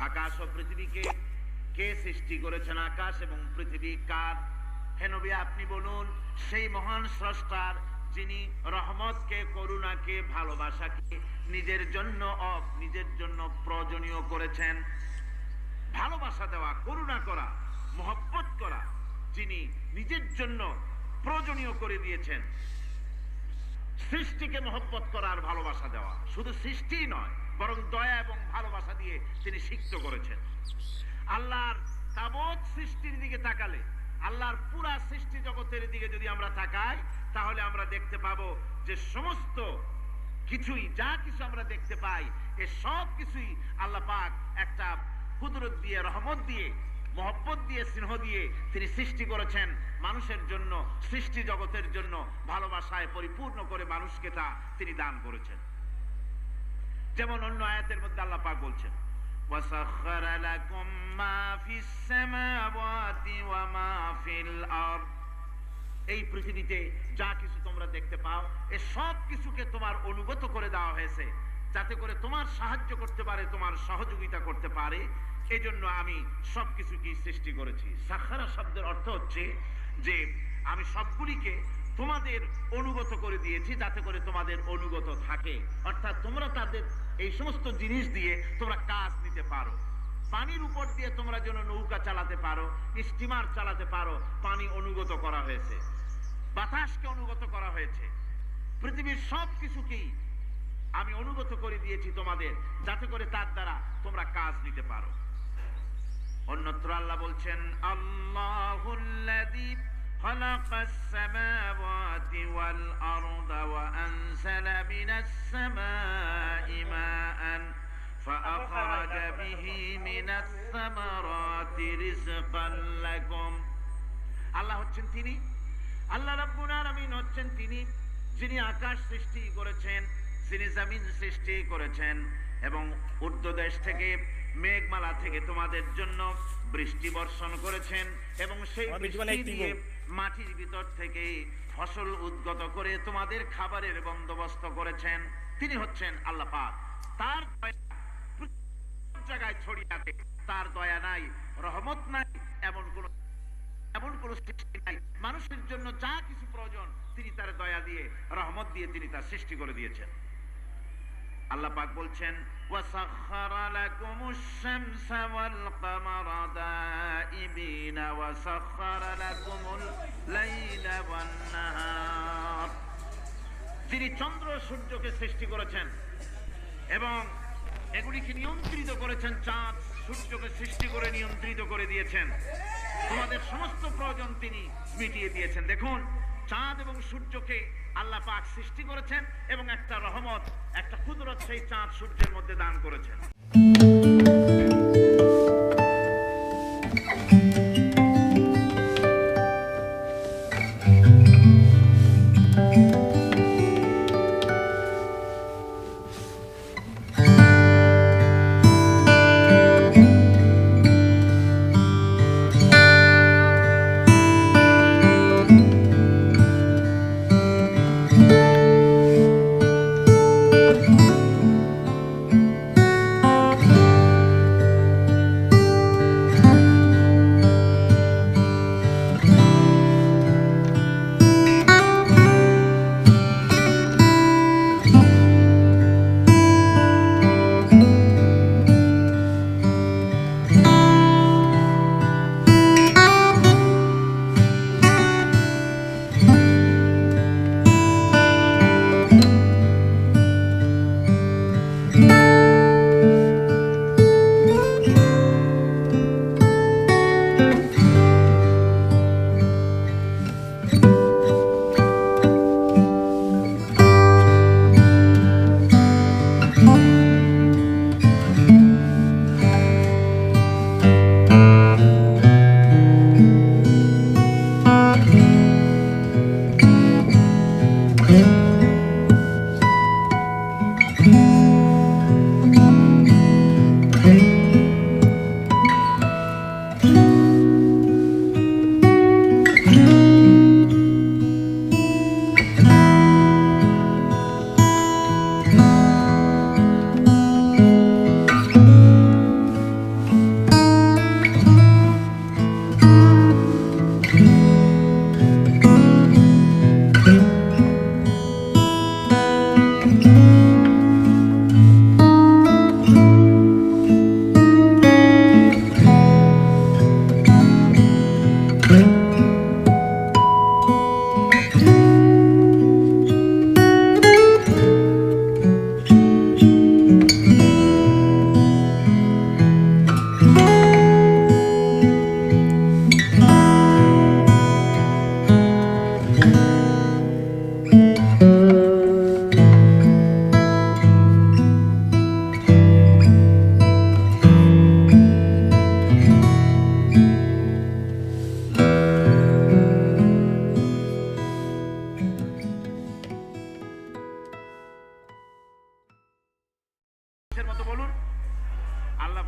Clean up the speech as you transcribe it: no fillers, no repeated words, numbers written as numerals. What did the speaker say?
আকাশ ও পৃথিবীকে কে সৃষ্টি করেছেন? আকাশ এবং পৃথিবী কার? হে নবী, আপনি বলুন সেই মহান স্রষ্টার, যিনি রহমতকে, করুণাকে, ভালোবাসাকে নিজের জন্য প্রয়োজনীয় করেছেন। ভালোবাসা দেওয়া, করুণা করা, মহব্বত করা, যিনি নিজের জন্য প্রয়োজনীয় করে দিয়েছেন। সৃষ্টিকে মহব্বত করা আর ভালোবাসা দেওয়া, শুধু সৃষ্টি নয় বরং দয়া এবং ভালোবাসা দিয়ে তিনি সিক্ত করেছেন। আল্লাহর তাবৎ সৃষ্টির দিকে তাকালে, আল্লাহর পুরা সৃষ্টি জগতের দিকে যদি আমরা তাকাই, তাহলে আমরা দেখতে পাবো যে সমস্ত কিছুই, যা কিছু আমরা দেখতে পাই, এ সব কিছুই আল্লাহ পাক একটা কুদরত দিয়ে, রহমত দিয়ে, মহব্বত দিয়ে, স্নেহ দিয়ে তিনি সৃষ্টি করেছেন মানুষের জন্য, সৃষ্টি জগতের জন্য। ভালোবাসায় পরিপূর্ণ করে মানুষকে তা তিনি দান করেছেন। যেমন অন্য আয়াতের মধ্যে আল্লাহ পাক বলছেন, وَسَخَّرَ لَكُم مَّا فِي السَّمَاوَاتِ وَمَا فِي الْأَرْضِ। এই পৃথিবীতে যা কিছু তোমরা দেখতে পাও, এ সব কিছুকে তোমার অনুগত করে দেওয়া হয়েছে, যাতে করে তোমার সাহায্য করতে পারে, তোমার সহযোগিতা করতে পারে। এজন্য আমি সবকিছুকে সৃষ্টি করেছি। সাখারা শব্দের অর্থ হচ্ছে যে আমি সবগুলিকে তোমাদের অনুগত করে দিয়েছি, যাতে করে তোমাদের অনুগত থাকে। অর্থাৎ তোমরা তাদের এই সমস্ত জিনিস দিয়ে তোমরা কাজ নিতে পারো। পানির উপর দিয়ে তোমরা যেন নৌকা চালাতে পারো, স্টিমার চালাতে পারো, পানি অনুগত করা হয়েছে, বাতাসকে অনুগত করা হয়েছে। পৃথিবীর সব কিছুকেই আমি অনুগত করে দিয়েছি তোমাদের, যাতে করে তার দ্বারা তোমরা কাজ নিতে পারো। অন্যত্র আল্লাহ বলছেন, আল্লাহুল্লাযী খালাকাস সামাওয়াতি ওয়াল আরদা ওয়া আনজালা মিনাস সামাই মাআন ফাআখরাজা বিহি মিনাস সামারাতি রিজকান লাকুম। আল্লাহ হচ্ছেন তিনি, আল্লাহ রাব্বুল আলামিন হচ্ছেন তিনি, যিনি আকাশ সৃষ্টি করেছেন, যিনি জমিন সৃষ্টি করেছেন, এবং ঊর্ধ্বদেশ থেকে, মেঘমালা থেকে তোমাদের জন্য বৃষ্টি বর্ষণ করেছেন, এবং সেই বৃষ্টি দিয়ে মাটির ভিতর থেকে ফসল উদ্গত করে তোমাদের খাবারের বন্দোবস্ত করেছেন। তিনি হচ্ছেন আল্লাহ পাক। তার জায়গায় ছড়িয়ে আছে, তার দয়া নাই, রহমত নাই, এমন কোন সৃষ্টি নাই। মানুষের জন্য যা কিছু প্রয়োজন তিনি তার দয়া দিয়ে, রহমত দিয়ে তিনি তার সৃষ্টি করে দিয়েছেন। আল্লাহ পাক বলছেন, ওয়াসাখখারা লাকুমুশ শামসা ওয়াল কামারা দাইবিনা ওয়াসাখখারা লাকুমুল লাইলা ওয়ান নাহার। যিনি চন্দ্র সূর্যকে সৃষ্টি করেছেন এবং এগুলিকে নিয়ন্ত্রিত করেছেন, চাঁদ সূর্যকে সৃষ্টি করে নিয়ন্ত্রিত করে দিয়েছেন, তোমাদের সমস্ত প্রয়োজন তিনি মিটিয়ে দিয়েছেন। দেখুন, চাঁদ এবং সূর্যকে আল্লাহ পাক সৃষ্টি করেছেন এবং একটা রহমত, একটা কুদরত সেই চাঁদ সূর্যের মধ্যে দান করেছেন।